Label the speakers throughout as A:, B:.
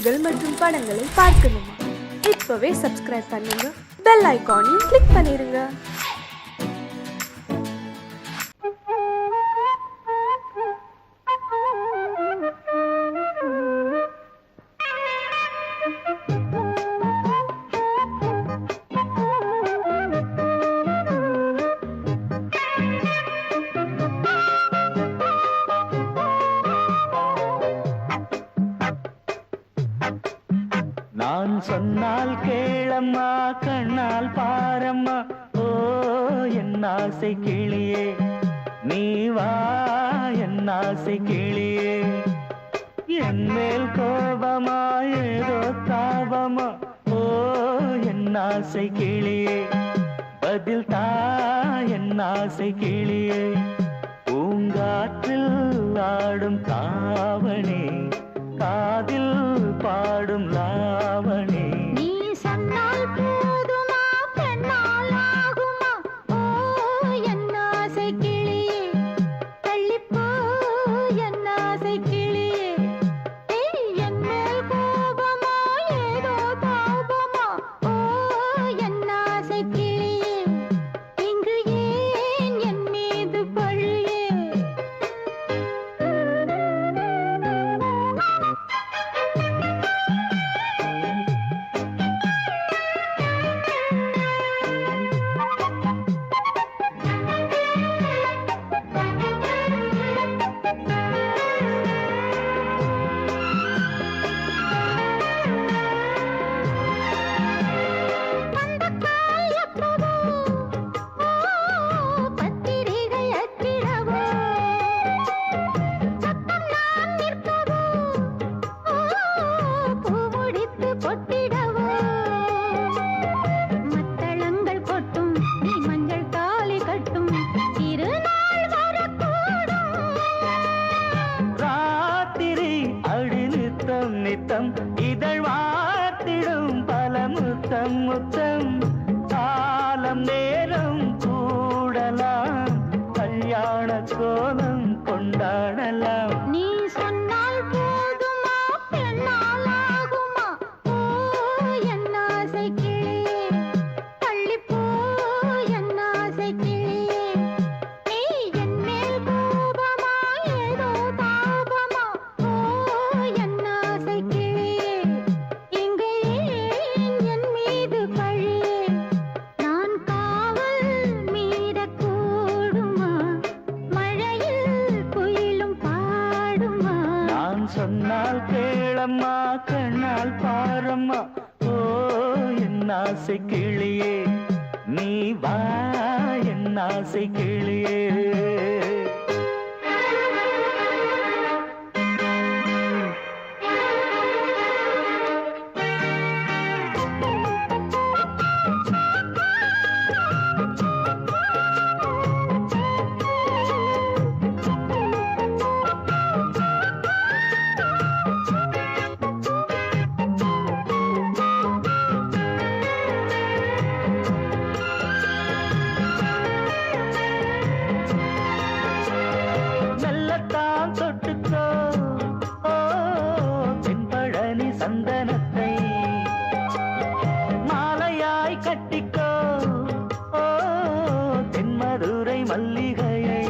A: நிகழ்ச்சிகள் மற்றும் படங்களை பார்க்கணுமா? இப்பவே சப்ஸ்கிரைப் பண்ணுங்க, பெல் ஐகானையும் கிளிக் பண்ணிருங்க.
B: நான் சொன்னால் கேளம்மா, கண்ணால் பாரம்மா, ஓ என் ஆசை கிளியே, நீ வா என் ஆசை கிளியே. என் மேல் கோபமா ஏதோ தாபமா, ஓ என் ஆசை கிளியே, பதில் தா என் ஆசை கிளியே. பூங்காற்றில் ஆடும் தாவணி, காதில் பாடும் லாவணி.
C: நீ சொன்னால் போதுமா, பெண்ணால் ஆகுமா, ஓ என் ஆசை கிளியே, தள்ளிப்போ என் ஆசை கிளியே. என் மேல் கோபமா ஏதோ தாபமா, ஓ என் ஆசை கிளியே, இங்கு ஏன் என் மீது பழியே?
B: நித்தம் இதழ் வார்த்திடும் பல முத்தம் முத்தம், காலம் நேரம் கூடலாம், கல்யாண கோலம் கொண்டாடலாம்.
C: நீ சொன்னால் போதுமா, பெண்ணால் ஆகுமா, ஓ என் ஆசை கிளியே, தள்ளிப்போ என் ஆசை கிளியே. நீ என் மேல் கோபமா ஏதோ தாபமா, ஓ என் ஆசை கிளியே, இங்கு ஏன் என் மீது பழியே? நான் காவல் மீறக்கூடுமா, மழையில் குயிலும் பாடுமா?
B: நான் சொன்னால் கேளம்மா, கண்ணால் பாரம்மா, ஓ என் ஆசை கிளியே, நீ வா என் ஆசை கிளியே. மெல்லத்தான் தொட்டுக்கோ, ஓ தென்பழனி சந்தனத்தை, மாலையாய் கட்டிக்கோ, ஓ தென்மதுரை மல்லிகையை.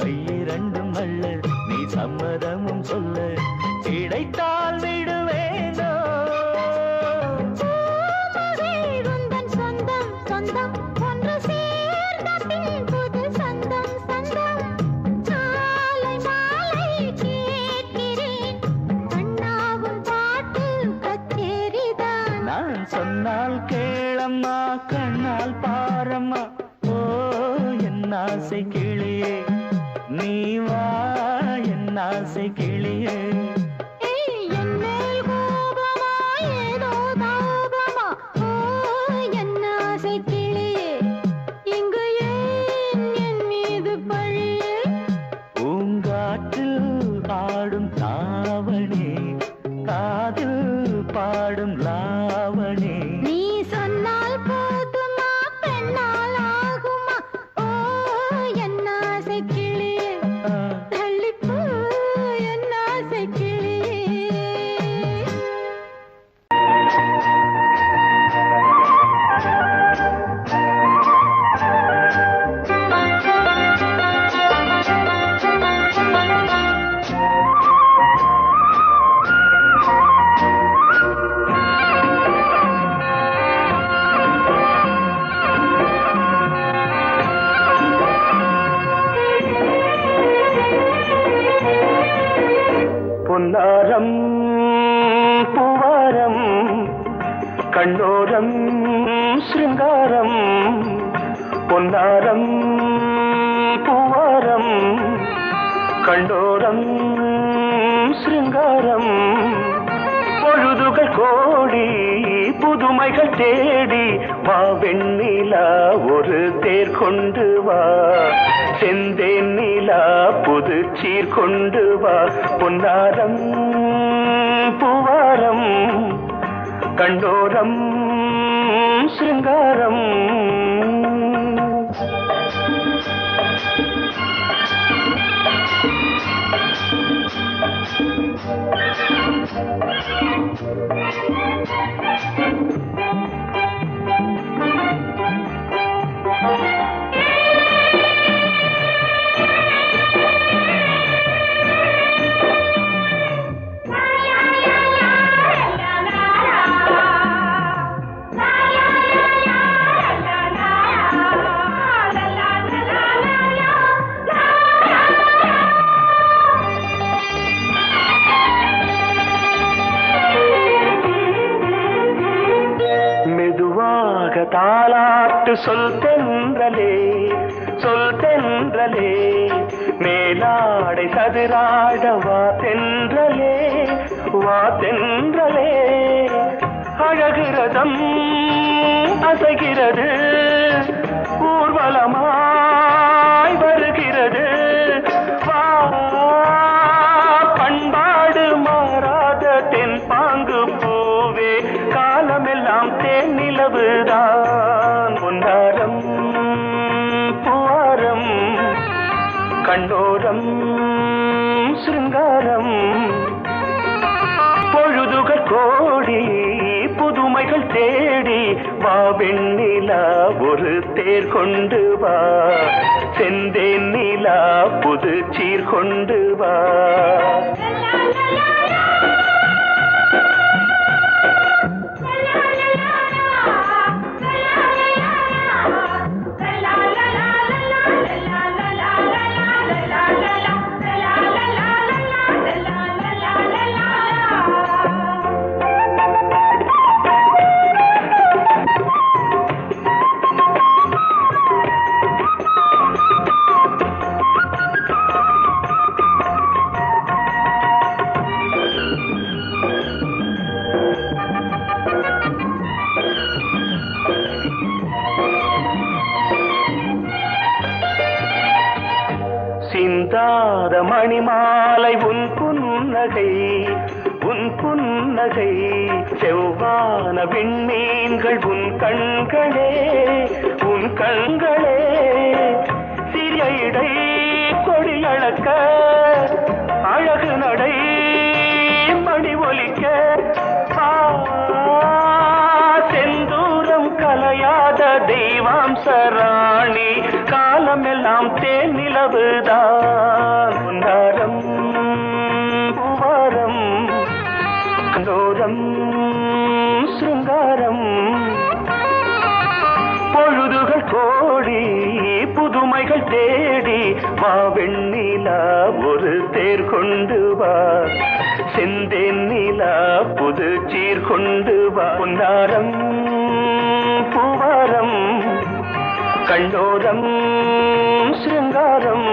B: கையிரண்டும் அல்ல நீ சம்மதமும் சொல்ல, கிடைத்தால் விடுவேனோ.
C: உந்தன் சொந்தம் சொந்தம் ஒன்று சேர்ந்த பின் புது சொந்தம் சொந்தம். காலை மாலை கேட்கிறேன், கண்ணாவும் பாட்டு கச்சேரிதான்.
B: நான் சொன்னால் கேளம்மா, கண்ணால் பாரம்மா, ஓ என் ஆசை கிளியே, நீ வா என் ஆசை கிளியே.
C: என் மேல் கோபமா ஏதோ தாபமா, ஓ என் ஆசை கிளியே, இங்கு ஏன் என் மீது பழியே?
B: பூங்காற்றில் ஆடும் தாவணி, காதில் பாடும் லாவணி.
C: நீ சொன்னால் போதுமா, பெண்ணால் ஆகுமா, ஓ என் ஆசை கிளியே, தள்ளிப்போ என் ஆசை கிளியே.
B: பொன்னாரம் பூவாரம் கண்ணோரம் சிருங்காரம் பொன்னாரம் பூவாரம் கண்டோரம் சிருங்காரம் பொழுதுகள் கோடி புதுமைகள் தேடி வா வெண்ணிலா ஒரு தேர் கொண்டு வா செந்தேன் நிலா புது சீர் கொண்டு வா பொன்னாரம் பூவாரம் கண்டோரம் சிருங்காரம் தாலாட்டு சொல் தென்றலே சொல் தென்றலே மேலாடை சதுராட வா தென்றலே வா தென்றலே அழகிறதம் அசைகிறது ஊர்வலமாய் வருகிறது வா பண்பாடு மாறாத தென் பாங்கு பூவே காலமெல்லாம் தேன் நிலவுதான் பொன்னாரம் பூவாரம் கண்டோரம் சிருங்காரம் பொழுதுகள் கோடி புதுமைகள் தேடி வா வெண்ணிலா ஒரு தேர் கொண்டு வா செந்தேன் நிலா புது சீர் கொண்டு வா சிந்தாத மணிமாலை உன் புன்னகை உன் புன்னகை செவ்வான விண்மீன்கள் உன் கண்களே உன் கண்களே சிறிய இடை கொடியளக்க அழகு நடை மணி ஒலிக்க செந்தூரம் கலையாத தெய்வாம்சராணி காலமெல்லாம் தேன் நிலவுதான் பொன்னாரம் பூவாரம் கண்டோரம் சிருங்காரம் பொழுதுகள் கோடி புதுமைகள் தேடி வா வெண்ணிலா ஒரு தேர் கொண்டு வா செந்தேன் நிலா புது சீர் கொண்டு வா பொன்னாரம் பூவாரம் கண்டோரம் சிருங்காரம்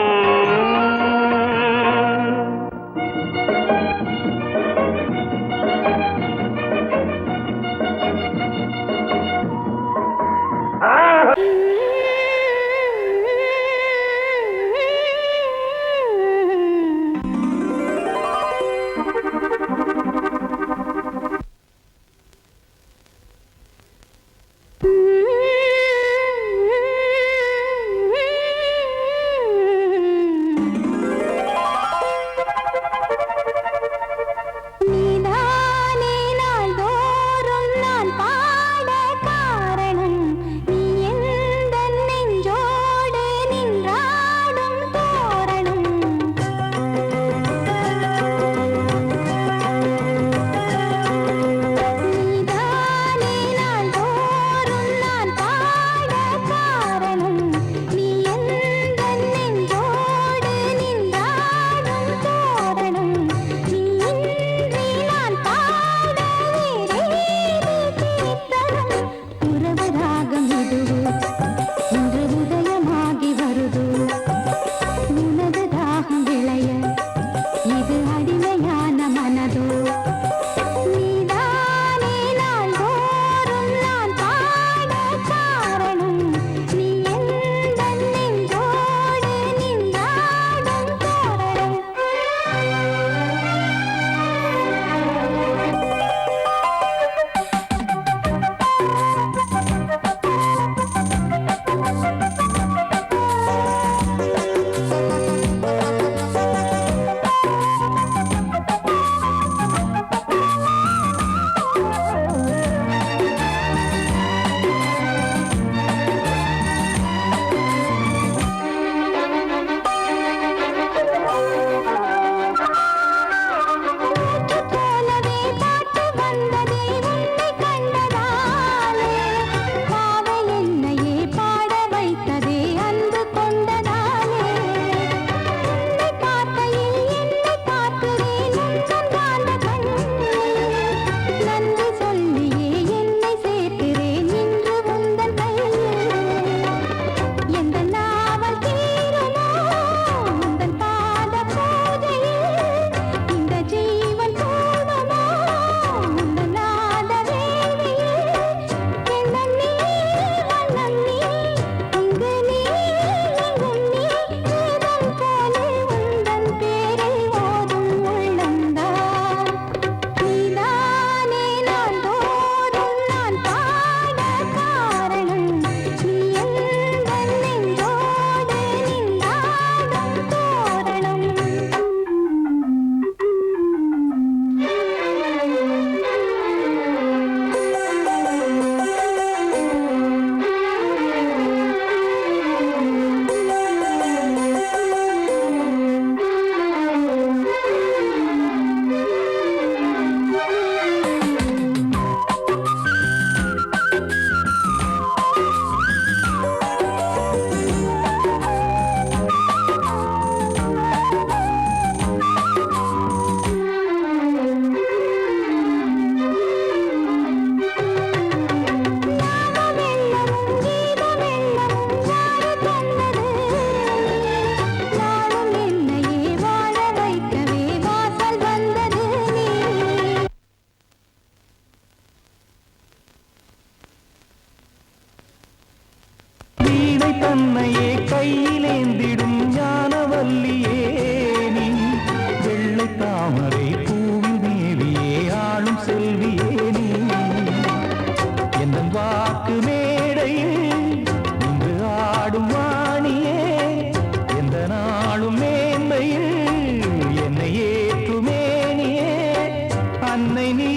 D: அன்னை நீ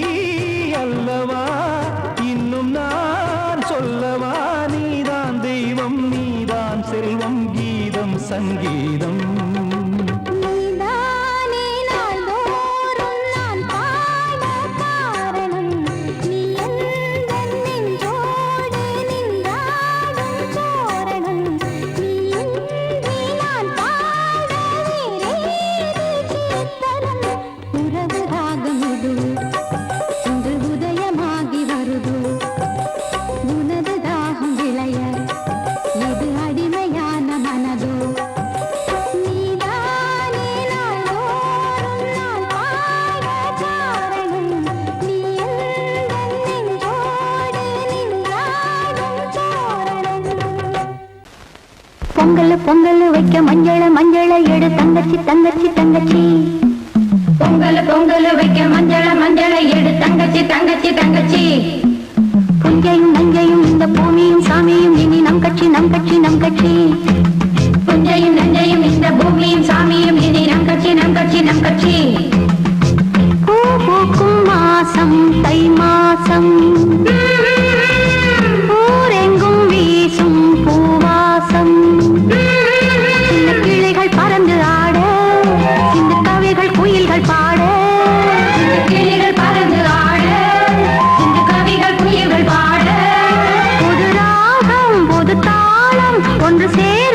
D: அல்லவா இன்னும் நான் சொல்லவா நீதான் தெய்வம் நீதான் செல்வம் கீதம் சங்கீதம்
C: நீதானே நாள்தோறும் நான் பாட காரணம் நீ எந்தன் நெஞ்சோடு நின்றாடும் தோரணம் நீ இன்றி நான் பாட வேறேது கீர்த்தனம் உறவு ராகம் இது இன்று உதயமாகி வருது உனது தாகம் விளைய இது அடிமையான மனதோ நீதானே நாள்தோறும் நான் பாட காரணம் நீ எந்தன் நெஞ்சோடு நின்றாடும் தோரணம் பொங்கல் வைக்க மஞ்சள எடு தங்கச்சி தங்கச்சி தங்கச்சி பொங்கல் வைக்க மஞ்சள எடு தங்கச்சி தங்கச்சி தங்கச்சி புஞ்சையும் நஞ்சையும் இந்த பூமியும் சாமியும் இனி நம் கட்சி நம் கட்சி நம் கட்சி புஞ்சையும் நஞ்சையும் இந்த பூமியும் சாமியும் இனி நம் கட்சி நம் கட்சி நம் கட்சி பூ பூக்கும் மாசம் தை மாசம் ஊரெங்கும் வீசும் பூவாசம் சின்ன கிளைகள் பறந்து ஆட சின்ன கவிகள் குயில்கள் பாட சின்ன கிளைகள் பறந்து ஆட சின்ன கவிகள் குயில்கள் பாட புது ராகம் புது தாளம் ஒன்று சேர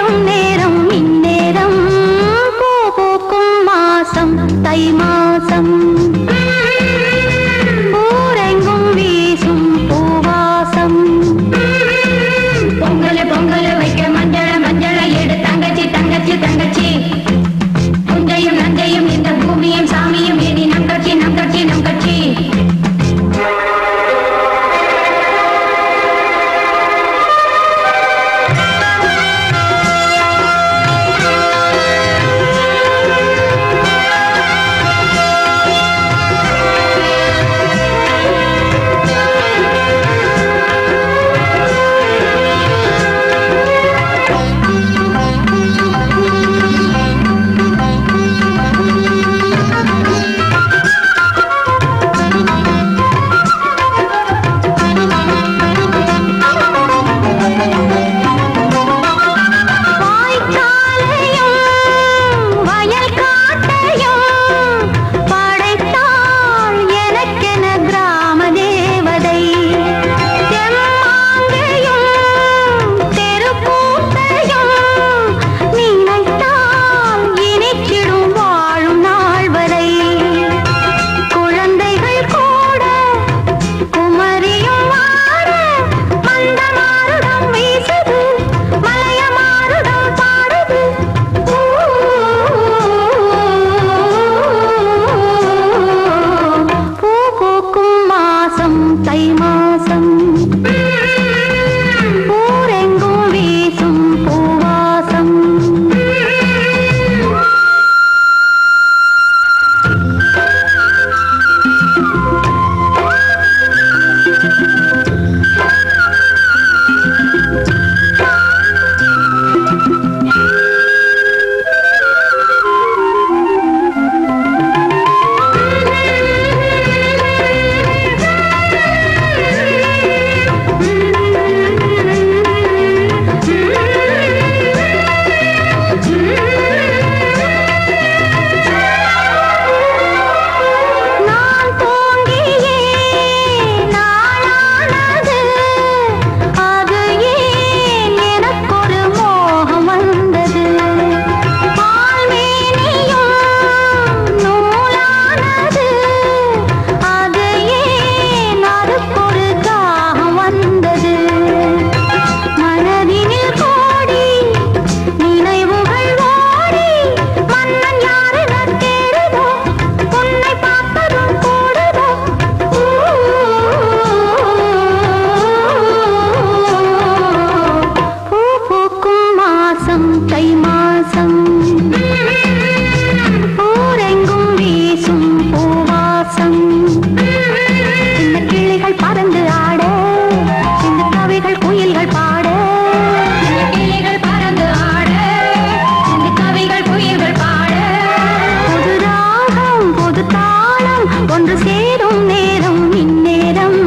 C: சேரும் நேரம் இந்நேரம்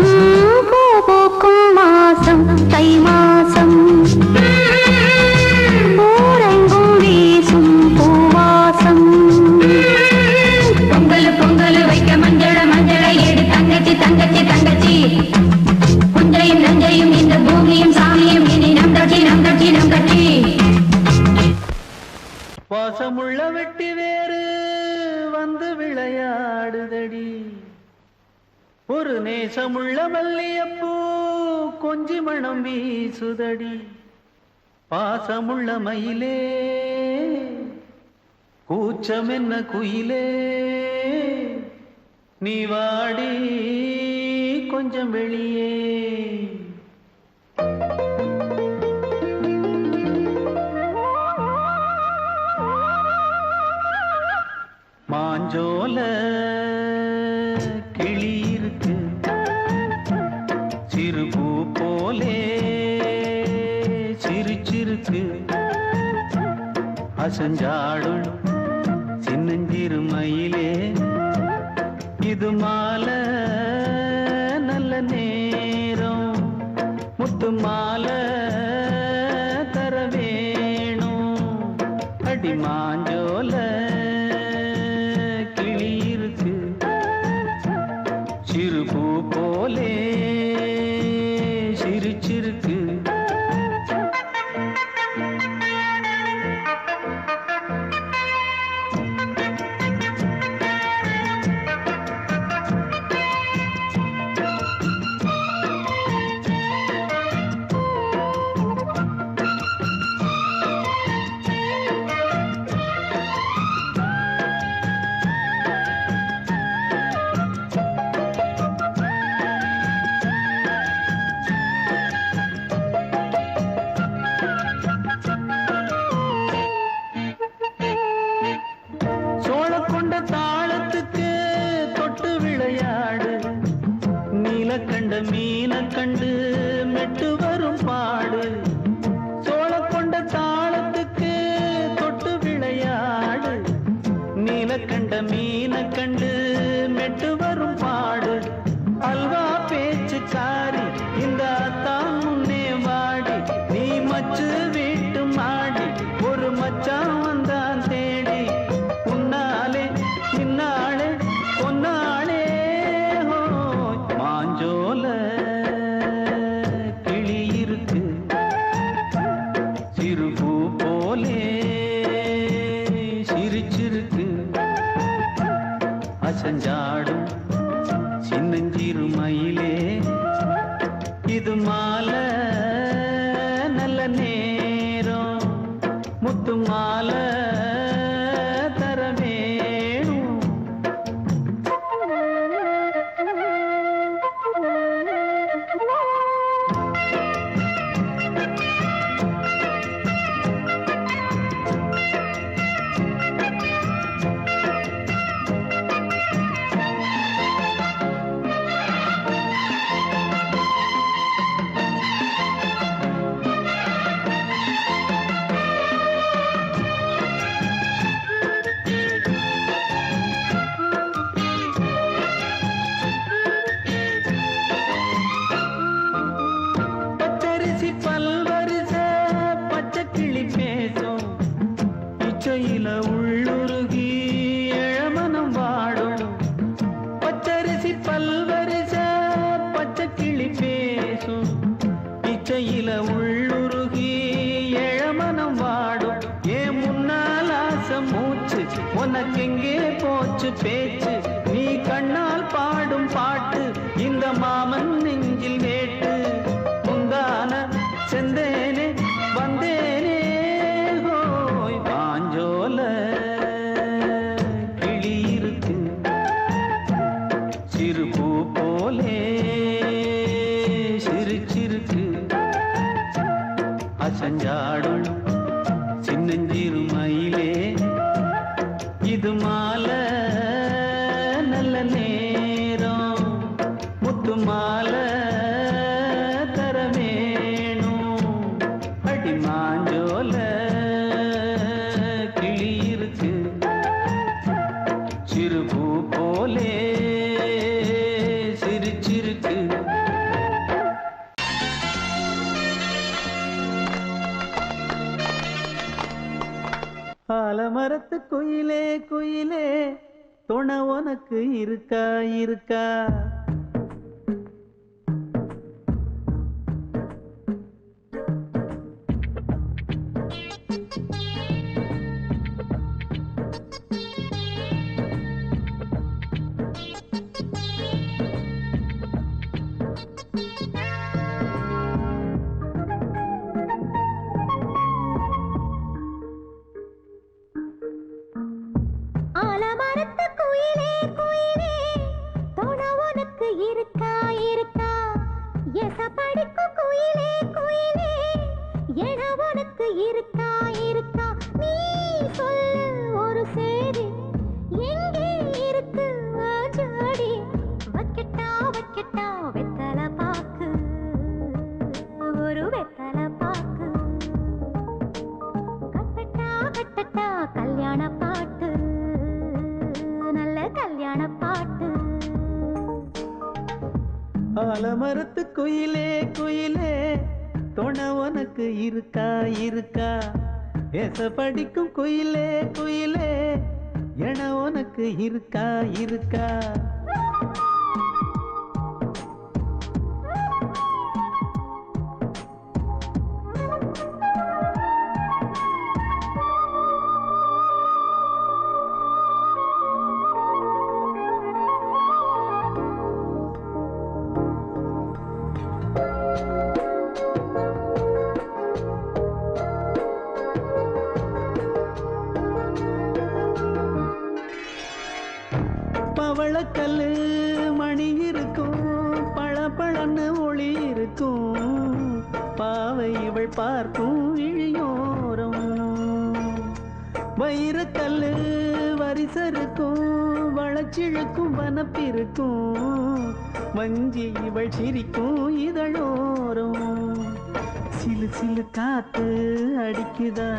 C: பூ பூக்கும் மாசம் தை மாசம் ஊரெங்கும் வீசும் பூவாசம் பொங்கல் பொங்கல் வைக்க மஞ்சள மஞ்சளை எடு தங்கச்சி தங்கச்சி தங்கச்சி புஞ்சையும் நஞ்சையும் இந்த பூமியும் சாமியும் இனி நம் கட்சி நம் கட்சி நம் கட்சி
D: வாசமுள்ள வெட்டி வேறு வந்து விளையாடுதடி ஒரு நேசமுள்ள மல்லியப்பூ கொஞ்சி மணம் வீசுதடி பாசமுள்ள மயிலே கூச்சம் என்ன குயிலே நீ வாடி கொஞ்சம் வெளியே மாஞ்சோல கிளி இருக்கு சிறுபூ போலே சிரிச்சிருக்கு அசஞ்சாடும் சின்னஞ்சிறு மயிலே இது மாலை நல்ல நேரம் முத்து மாலை தர வேணும் அடி மாஞ்சோல சிறுபூ போலே சிரிச்சிருக்கு தாளத்துக்கு தொட்டு விளையாடு நீலக்கண்ட மீன கண்டு மெட்டு வரும் பாடு சோழ கொண்ட தாளத்துக்கு தொட்டு விளையாடு நீலக்கண்ட மீன கண்டு மெட்டு வரும் பாடு அல்வா பேச்சு காரி இந்த தான் முன்னே வாடி நீ மச்சு வீட்டு மாடி ஒரு மச்சான் வந்தான் தேடி உன்னாலே இன்னாளே பொன்னாளே மாஞ்சோல கிளி இருக்கு சிறுபூ போலே சிரிச்சிருக்கு அசஞ்சாடும் சின்னஞ்சிறு மயிலே இது மாலை நல்ல நேரம் முத்து மாலை தர வேணும் பச்சரிசி பல்வரிச பச்சை கிளி பேசும் இச்சையில உள்ளுருகி இளமனம் வாடும் பச்சரிசி பல்வரிச பச்சை கிளி பேசும் இச்சையில உள்ளுருகி இளமனம் வாடும் ஏன் முன்னால் ஆசை மூச்சு உனக்கெங்கே போச்சு பேச்சு நீ கண்ணால் பாடும் பாட்டு இந்த மாமன் நெஞ்சில் வேட்டு முந்தான செந்தேனே வந்தேனே ஹோய் பாஞ்சோல கிளி இருக்கு சிறுபூ போலே சிரிச்சிருக்கு அசஞ்சாடும் சின்னஞ்சிறு மயிலே இது மாலை நல்ல நேரம் முத்து மாலை தர வேணும் அடி மாஞ்சோல கிளி இருக்கு சிறுபூ போலே ஆலமரத்து குயிலே குயிலே துணை உனக்கு இருக்கா இருக்கா?
C: ஆலமரத்து குயிலே குயிலே துணை உனக்கு இருக்கா இருக்கா? எசப்படிக்கும் குயிலே குயிலே என உனக்கு இருக்கா இருக்கா? நீ சொல்லு ஒரு சேதி எங்கே இருக்கு ஜோடி? வைக்கட்டா வைக்கட்டா வெத்தலை பாக்கு, ஒரு வெத்தலை பாக்கு. கட்டட்டா கட்டட்டா கல்யாண பாட்டு, நல்ல கல்யாண பாட்டு.
D: ஆலமரத்து குயிலே குயிலே துணை உனக்கு இருக்கா இருக்கா? ஏச படிக்கும் குயிலே குயிலே என உனக்கு இருக்கா இருக்கா? பவளக்கல்லு மணி இருக்கும், பளபளன்னு ஒளி இருக்கும். பாவை இவள் பார்க்கும் இழியோரம். வைரக்கல்லு வரிசருக்கும், வளச்சிழுக்கும் வனப்பிருக்கும். வஞ்சி இவள் சிரிக்கும் இதழோரம். சிலு சிலு காத்து அடிக்குதா,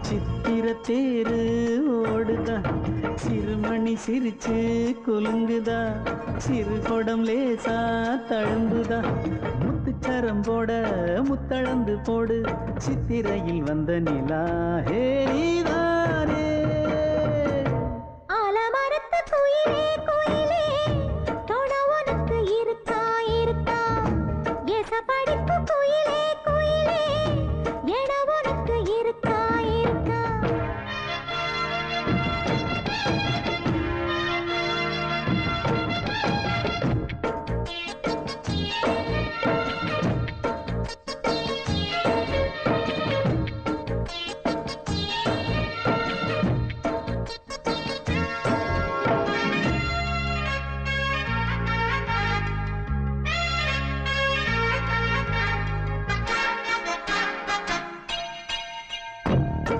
D: சித்திர தேரு ஓடுதா. சிறுமணி சிரிச்சு குலுங்குதா, சிறு கொடம் லேசா தழும்புதா. முத்துச்சரம் போட முத்தளந்து போடு, சித்திரையில் வந்த நிலா ஹே நீதானே.
C: ஆலமரத்து குயிலே குயிலே துணை உனக்கு இருக்கா இருக்கா? எசப்படிக்கும் குயிலே குயிலே என உனக்கு இருக்கா இருக்கா?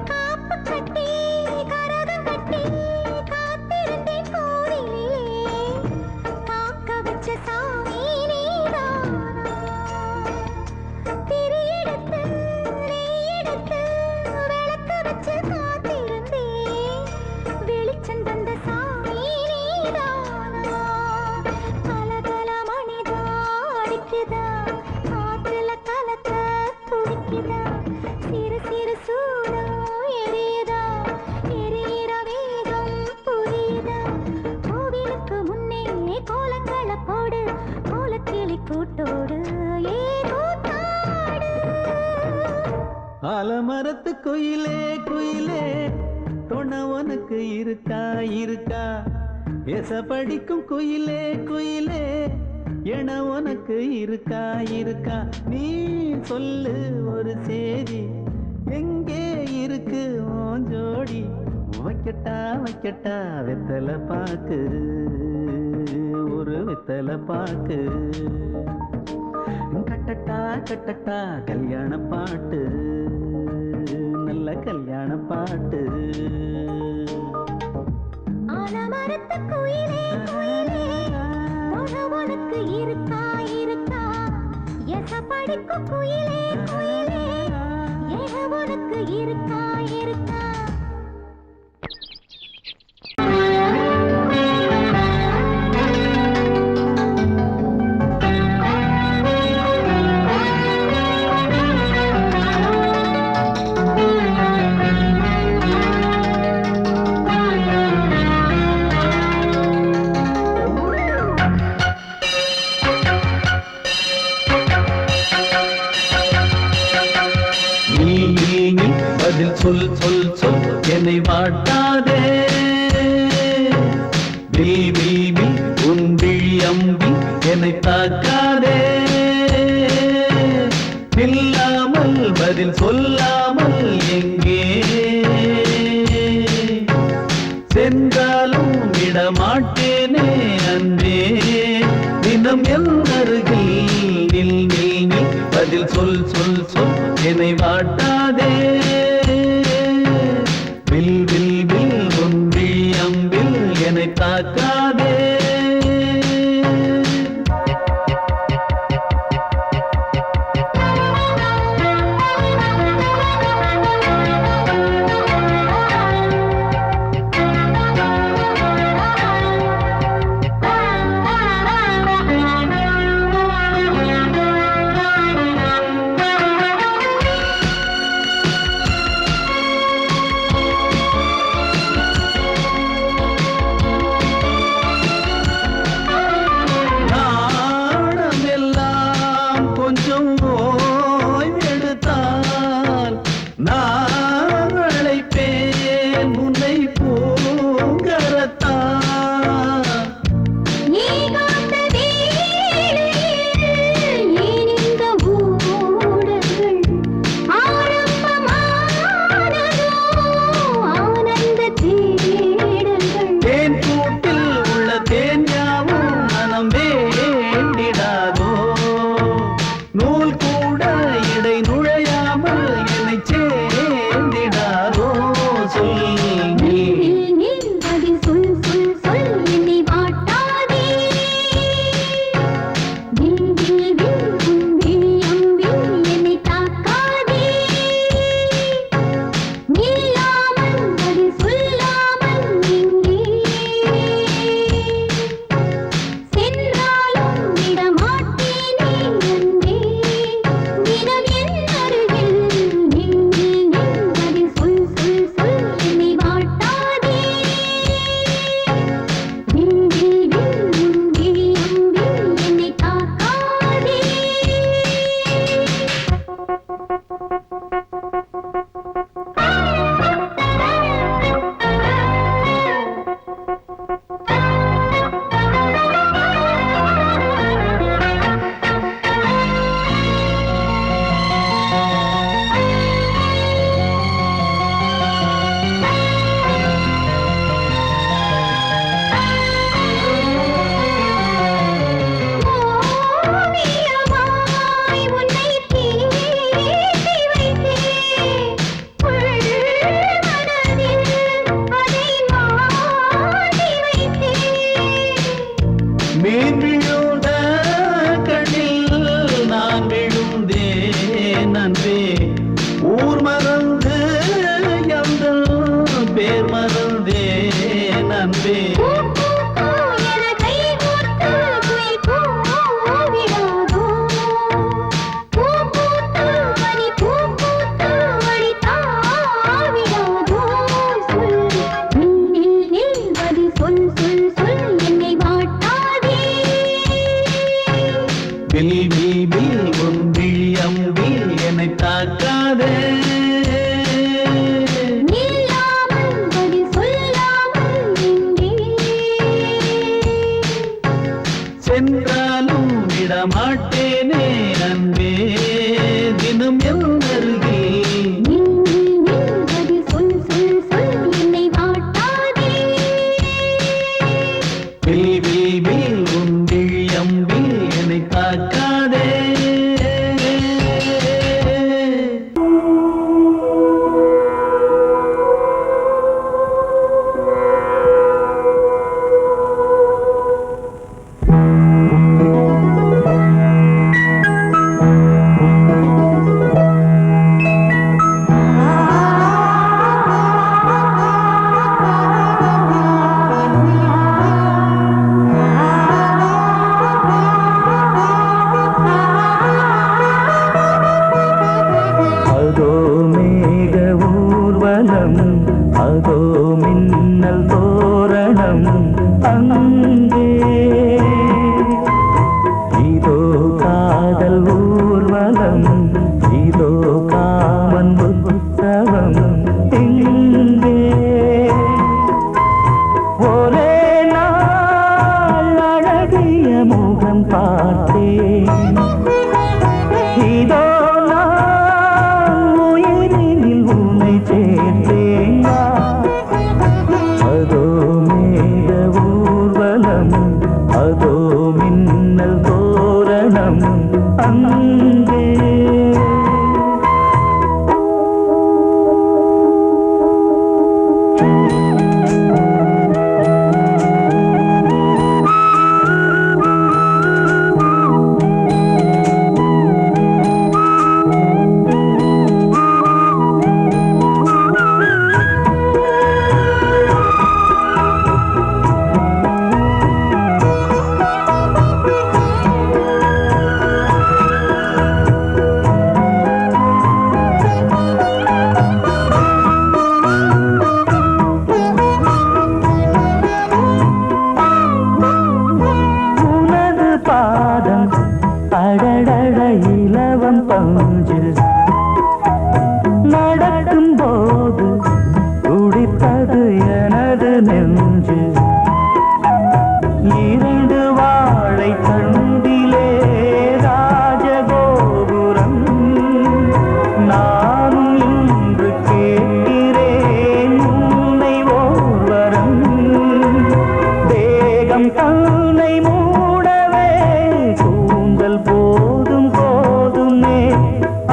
C: காப்பு கட்டி கரகம் கட்டி காத்திருந்தேன் கோவிலிலே. காக்க வச்ச சாமி நீதானா? திரி எடுத்து நெய் எடுத்து விளக்கு வச்சு காத்திருந்தேன். வெளிச்சம் தந்த சாமி நீதானா? கலகல மணிதா அடிக்குதா, காத்துல கலக்க துடிக்குதா. சிறு சிறு சூடம் எரியுதா, எரியிற வேகம் புரியுதா. கோவிலுக்கு முன்னே கோலங்களை போடு, கோலக்கிளி கூட்டோடு ஏ கூத்தாடு.
D: ஆலமரத்து குயிலே குயிலே துணை உனக்கு இருக்கா இருக்கா? எச படிக்கும் குயிலே குயிலே என உனக்கு இருக்கா இருக்கா? நீ சொல்லு ஒரு சேதி எங்கே இருக்கு உன் ஜோடி? வைக்கட்டா வைக்கட்டா வெத்தலை பாக்கு, ஒரு வெத்தலை பாக்கு. கட்டட்டா கட்டட்டா கல்யாண பாட்டு, நல்ல கல்யாண பாட்டு.
C: ஆலமரத்து குயிலே குயிலே துணை உனக்கு இருக்கா இருக்கா? எசப்படிக்கும் குயிலே குயிலே என உனக்கு இருக்கா இருக்கா?
D: பதில் சொல் சொல் சொல் என்னை வாட்டாதே. வில் வில் வில் உன் விழி அம்பி என்னை தாக்காதே. இல்லாமல் பதில் சொல்லாமல் எங்கே சென்றாலும் விடமாட்டேனே அன்பே. தினம் என் அருகில் நில் நில் நில் பதில் சொல் சொல் சொல் என்னை வாட்டாதே. வில் வில் வில் உன் விழி அம்பில் என்னை தாக்காதே.
B: முகம் பார்த்தேன் இதோ நான் உயிரினில் உன்னை சேர்த்தேன் அதோ மேக ஊர்வலம் அதோ மின்னல் தோரணம் அங்கே அடடட இலவம் பஞ்சு நடக்கும் போது துடிப்பது எனது நெஞ்சு இரண்டு வாழை தண்டிலே ராஜகோபுரம் நானும் இன்று கேட்கிறேன் உன்னை ஓர்வரம் தேகம் தன்னை மூடவே கூந்தல் போதும் போதுமே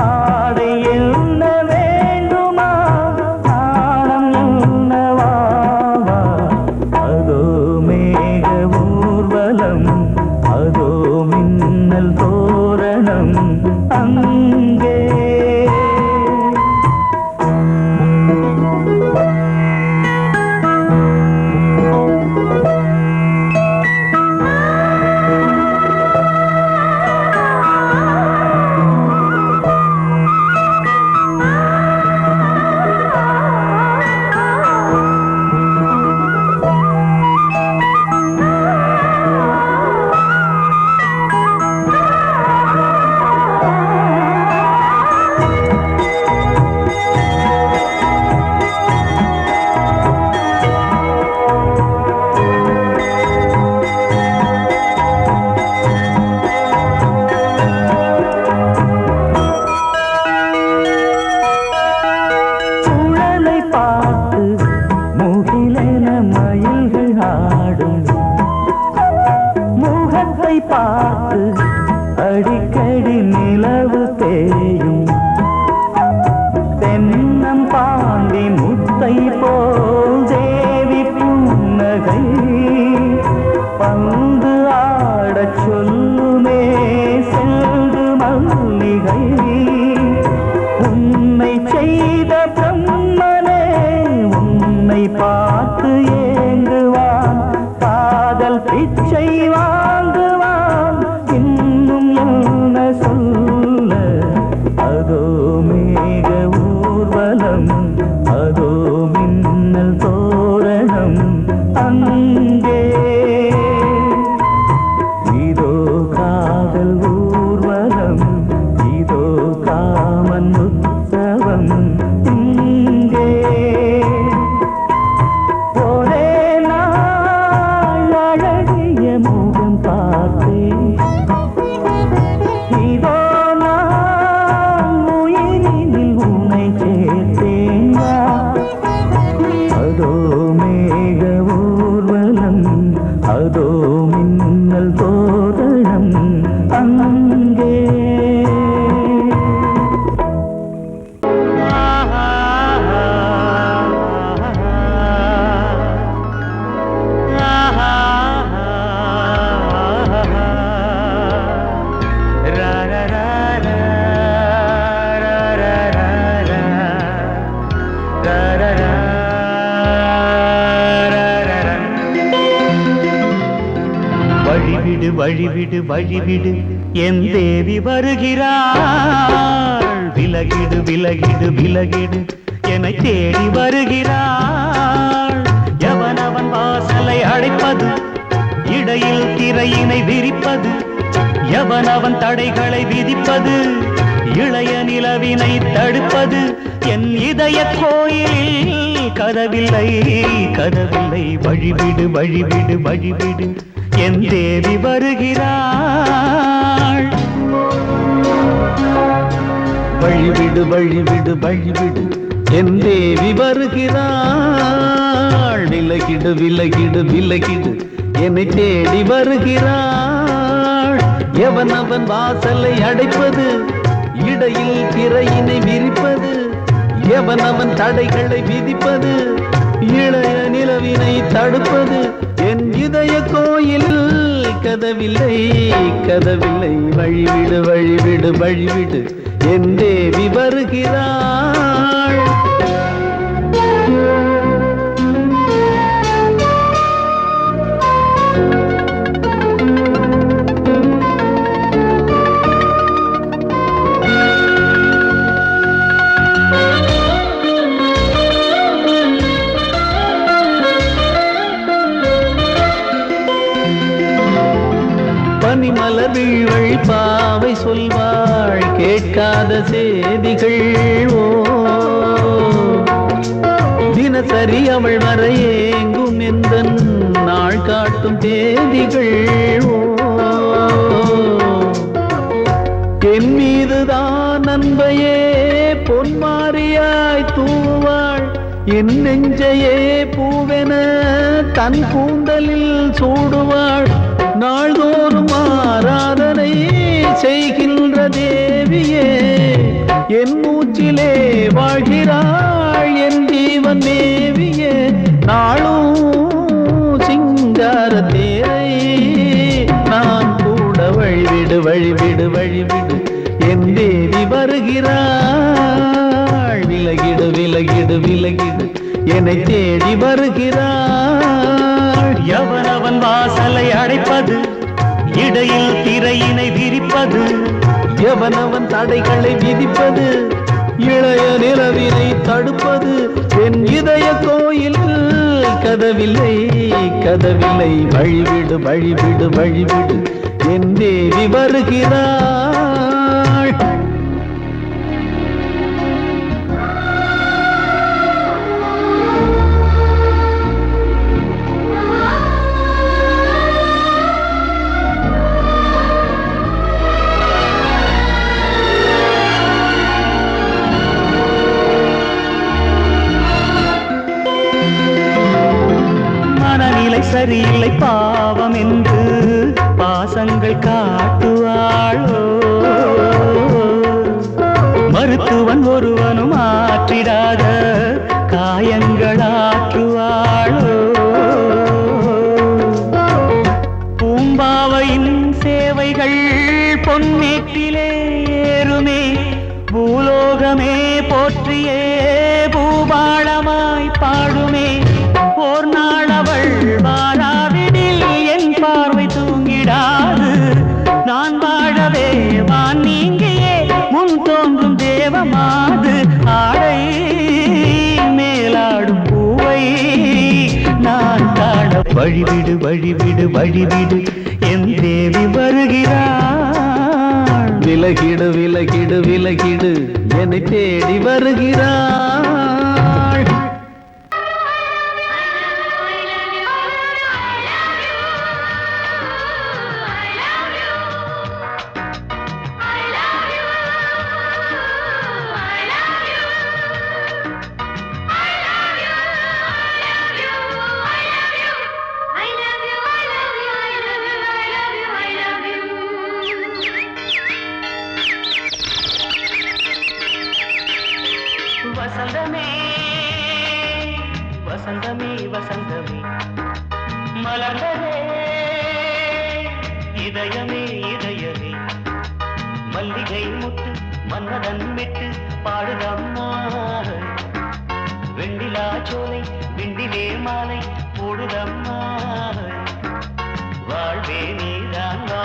B: ஆடை என்ன வேண்டுமா ஆடம் என்னவா அதோ மேக ஊர்வலம் அதோ மின்னல் தோரணம் அங்கே பார்த்து அடிக்கடி நிலவு தேயும் தென்னம் பாண்டி முத்தை போல் தேவி புன்னகை பந்து ஆடச் சொல்லுமே செல்து மல்லிகை உன்னை செய்த பிரம்மனே உன்னை பார்த்து ஏங்குவான் காதல் பிச்சை வாங்குவான் இன்னும் என்ன சொல்ல அதோ மேக ஊர்வலம் அதோ மின்னல் தோரணம் அங்கே இதோ காதல் ஊர்வலம் இதோ காமன் உற்சவம் இங்கே ஒரே நாள் அழகிய முகம் பார்த்தேன் இதோ நான் உயிரினில் உன்னை சேர்த்தேன் அதோ மேக ஊர்வலம் அதோ மின்னல் தோரணம் அங்கே வழிவிடு வழிவிடு வழிவிடு என் தேவி வருகிறாள் விலகிடு விலகிடு விலகிடு என்னை தேடி வருகிறாள் எவனவன் வாசலை அடைப்பது இடையில் திரையினை விரிப்பது எவனவன் தடைகளை விதிப்பது இளைய நிலவினை தடுப்பது என் இதய கோயிலில் கதவில்லை கதவில்லை வழிவிடு வழிவிடு வழிவிடு என் தேவி வருகிறாள்.
D: வழிவிடு வழிவிடு வழிவிடு என் தேவி வருகிறாள். விலகிடு விலகிடு விலகிடு என்னை தேடி வருகிறாள். எவன் அவன் வாசலை அடைப்பது, இடையில் திரையினை விரிப்பது, எவன் அவன் தடைகளை விதிப்பது, இளைய நிலவினை தடுப்பது, என் இதய கோயில் கதவில்லை கதவில்லை. வழிவிடு வழிவிடு வழிவிடு என் தேவி வருகிறாள். பனிமலர் வீழ்வழி பாவை சொல்வாள் கேட்காத செய்திகள். ஓ தினசரி அவள் வர ஏங்கும் எந்த நாள் காட்டும் தேதிகள். ஓ என் மீதுதான் அன்பையே பொன்மாரியாய் தூவாள். என் நெஞ்சையே பூவென தன் கூந்தலில் சூடுவாள். நாள்தோறும் ஆராதனை செய்கின்ற தேவியே, என் மூச்சிலே வாழ்கிறாள் என் ஜீவன் தேவியே. நாளும் சிங்கார தேரை நான் கூட வழிவிடு வழிவிடு வழிவிடு என் தேவி வருகிறாள். விலகிடு விலகிடு விலகிடு என்னை தேடி வருகிறாள்.
B: எவனவன் வாசலை அடைப்பது, இடையில் திரையினை விரிப்பது,
D: எவனவன் தடைகளை விதிப்பது, இளைய நிலவினை தடுப்பது, என் இதய கோயில் கதவில்லை கதவில்லை. வழிவிடு வழிவிடு வழிவிடு என் தேவி வருகிறாள்.
B: சரியில்லை பாவம் என்று பாசங்கள் காட்டுவாளோ. மருத்துவன் ஒருவனும் ஆற்றிடாத காயங்களாற்றுவாளோ. பூம்பாவையின் சேவைகள் பொன்னேற்றிலே ஏறுமே, பூலோகமே போற்றியே பூபாளமாய் பாடுமே. ஓர் நாள் அவள் வாராவிடில் என் பார்வை தூங்கிடாது. நான் வாழவே வான் நீங்கியே முன் தோன்றும் தேவமாது. ஆடை மேலாடும் பூவை நான் காண வழிவிடு வழிவிடு வழிவிடு என் தேவி வருகிறாள்.
D: விலகிடு விலகிடு விலகிடு என்னை தேடி வருகிறாள்.
B: வசந்தமே வசந்தமே வசந்தமே மலர்ந்ததே இதயமே இதயமே. மல்லிகை முட்டு மன்னதன் மெட்டு பாடுதம்மா. வெண்ணிலா சோலை விண்டிலே மாலை போடுதம்மா. வாழ்வே நீதான் வா.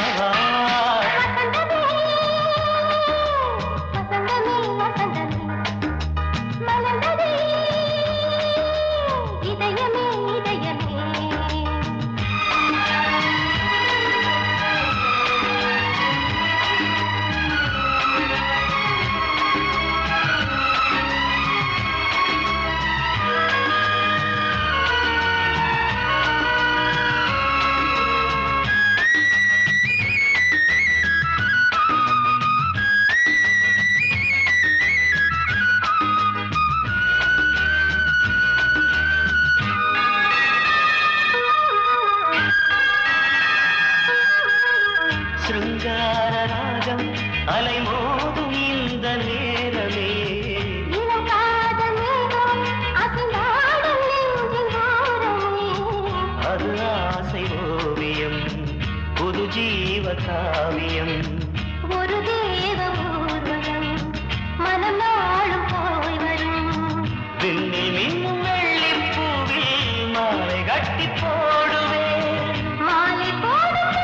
B: சிருங்கார ராகம் அலைமோதும் இந்த நேரமே அது ஆசை ஓவியம் புது ஜீவ காவியம்
C: ஒரு தேவ ஊர்வலம் மனம் நாளும் போய் வரும்
B: விண்ணில் மின்னும் வெள்ளி பூவில் மாலை கட்டி போடுவேன்
C: மாலை போடும்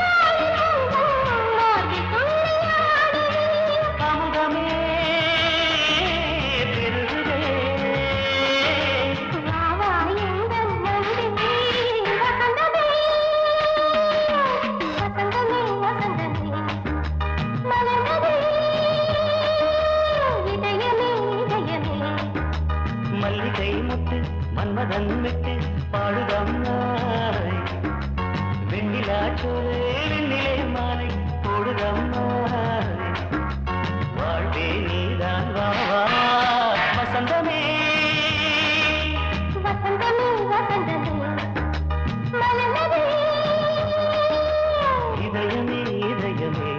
B: அமுதமே பெருகுதே மல்லிகை முட்டு மன்மதன் விட்டு பாடுதம்மாய் வெண்ணிலா சோலை வெண்ணிலே மாலை போடுதம்மாய் வாழ்வே நீதான் வா வா வசந்தமே
C: வசந்தமே வசந்தமே மலர்ந்ததே
B: இதயமே இதயமே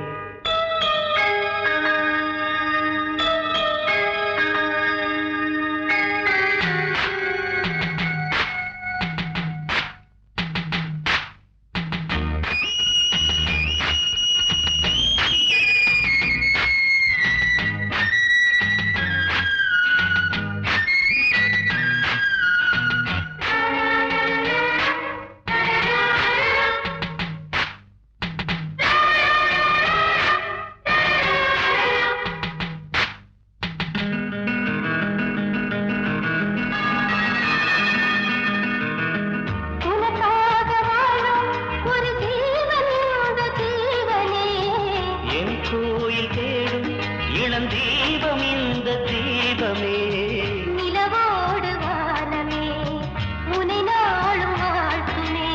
C: உனக்காக வாழும் ஒரு ஜீவன் இந்த ஜீவனே
B: என் கோயில் தேடும் இளம் தீபம் இந்த தீபமே
C: நிலவோடு வானமே உனை நாளும் வாழ்த்துமே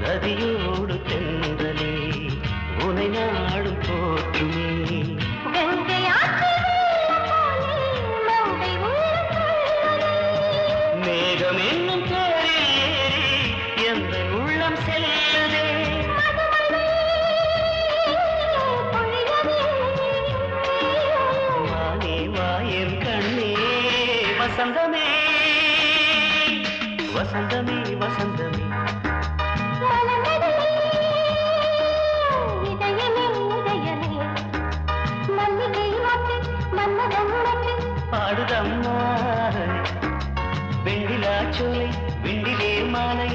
B: நதியோடு தென்றலே உனை நாடும் போற்றுமே
C: கங்கை ஆற்று வெள்ளம் போலே மங்கை உள்ளம் கொள்ளுதே.
B: மேகம் என்னும் தேரில் ஏறி எந்த உள்ளம் செல்லுதே
C: மதுமழை பொழியவே.
B: வானே வாயன் கண்ணே வசந்தமே வசந்தமே வசந்தமே
C: மலர்ந்ததே இதயமே இதயமே மல்லிகை மொட்டு மன்மதன் மொட்டு
B: பாடுதம்மா வெண்ணிலா சோலை வெண்ணிலே மாலை